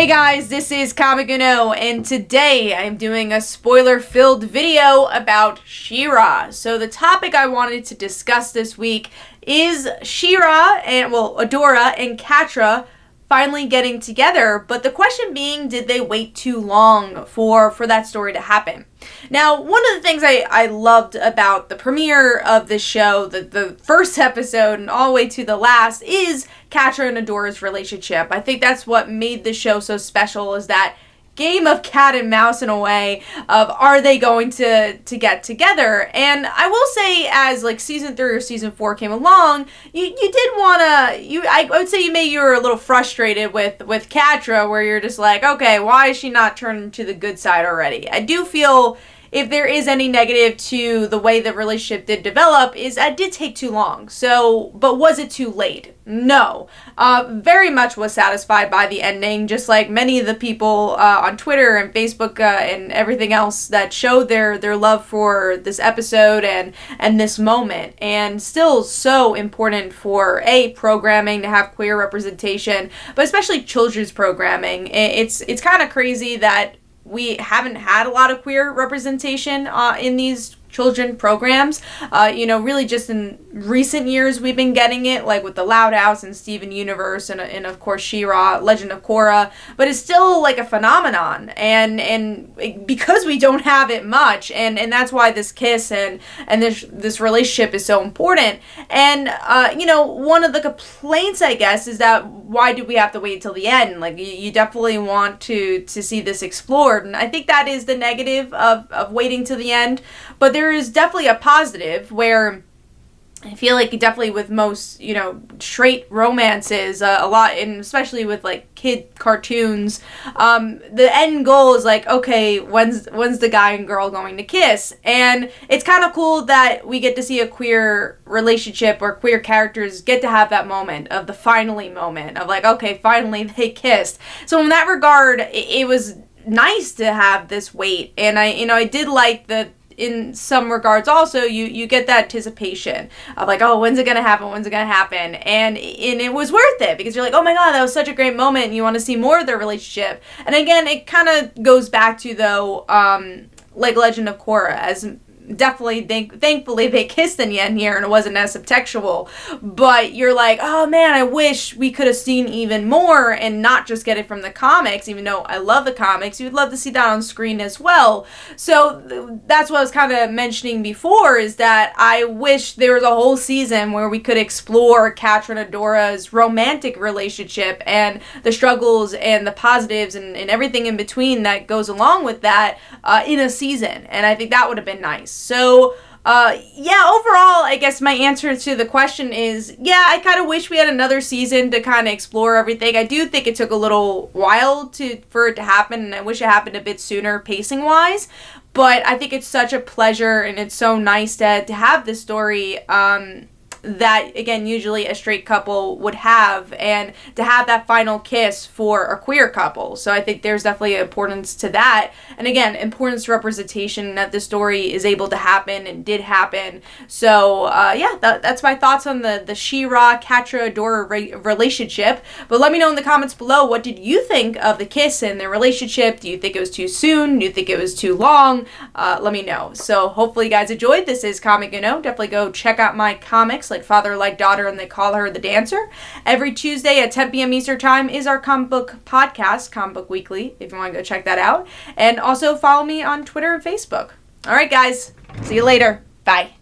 Hey guys, this is Comic Uno, and today I'm doing a spoiler-filled video about She-Ra. So the topic I wanted to discuss this week is She-Ra and, Adora and Catra finally getting together, but the question being, did they wait too long for that story to happen? Now, one of the things I loved about the premiere of this show, the first episode and all the way to the last, is Catra and Adora's relationship. I think that's what made the show so special, is that game of cat and mouse in a way of, are they going to get together? And I will say, as like season 3 or season 4 came along, you did want to, I would say you were a little frustrated with Catra, where you're just like, okay, why is she not turning to the good side already? I do feel, if there is any negative to the way the relationship did develop, is it did take too long. So, but was it too late? No. Very much was satisfied by the ending, just like many of the people on Twitter and Facebook and everything else that showed their love for this episode and this moment. And still so important for programming to have queer representation, but especially children's programming. It's kind of crazy that we haven't had a lot of queer representation in these children programs. Really just in recent years we've been getting it, like with the Loud House and Steven Universe and of course She-Ra, Legend of Korra, but it's still like a phenomenon, and because we don't have it much, and that's why this kiss and this relationship is so important. And one of the complaints, I guess, is that why do we have to wait till the end? Like, you definitely want to see this explored, and I think that is the negative of waiting till the end. But there is definitely a positive, where I feel like definitely with most, straight romances, a lot, and especially with like kid cartoons, the end goal is like, okay, when's the guy and girl going to kiss? And it's kind of cool that we get to see a queer relationship or queer characters get to have that moment of the finally moment of like, okay, finally they kissed. So in that regard, it was nice to have this wait, and I did like that. In some regards also, you get that anticipation of like, oh, when's it gonna happen, and it was worth it, because you're like, oh my god, that was such a great moment, and you want to see more of their relationship. And again, it kind of goes back to, though, like Legend of Korra, as definitely thankfully they kissed in the end here and it wasn't as subtextual, but you're like, oh man, I wish we could have seen even more and not just get it from the comics. Even though I love the comics, you would love to see that on screen as well. So that's what I was kind of mentioning before, is that I wish there was a whole season where we could explore Catra and Adora's romantic relationship and the struggles and the positives and everything in between that goes along with that in a season, and I think that would have been nice. So, overall, I guess my answer to the question is, I kind of wish we had another season to kind of explore everything. I do think it took a little while for it to happen, and I wish it happened a bit sooner pacing-wise. But I think it's such a pleasure, and it's so nice to have this story, that, again, usually a straight couple would have, and to have that final kiss for a queer couple. So I think there's definitely importance to that, and again, importance to representation, that the story is able to happen and did happen. So that's my thoughts on the She-Ra Catra Adora relationship. But let me know in the comments below, what did you think of the kiss and their relationship? Do you think it was too soon? Do you think it was too long? Let me know. So hopefully you guys enjoyed. This is Comic Uno. Definitely go check out my comics, like Father Like Daughter and They Call Her the Dancer. Every Tuesday at 10 p.m. Eastern Time is our comic book podcast, Comic Book Weekly, if you want to go check that out. And also follow me on Twitter and Facebook. All right, guys. See you later. Bye.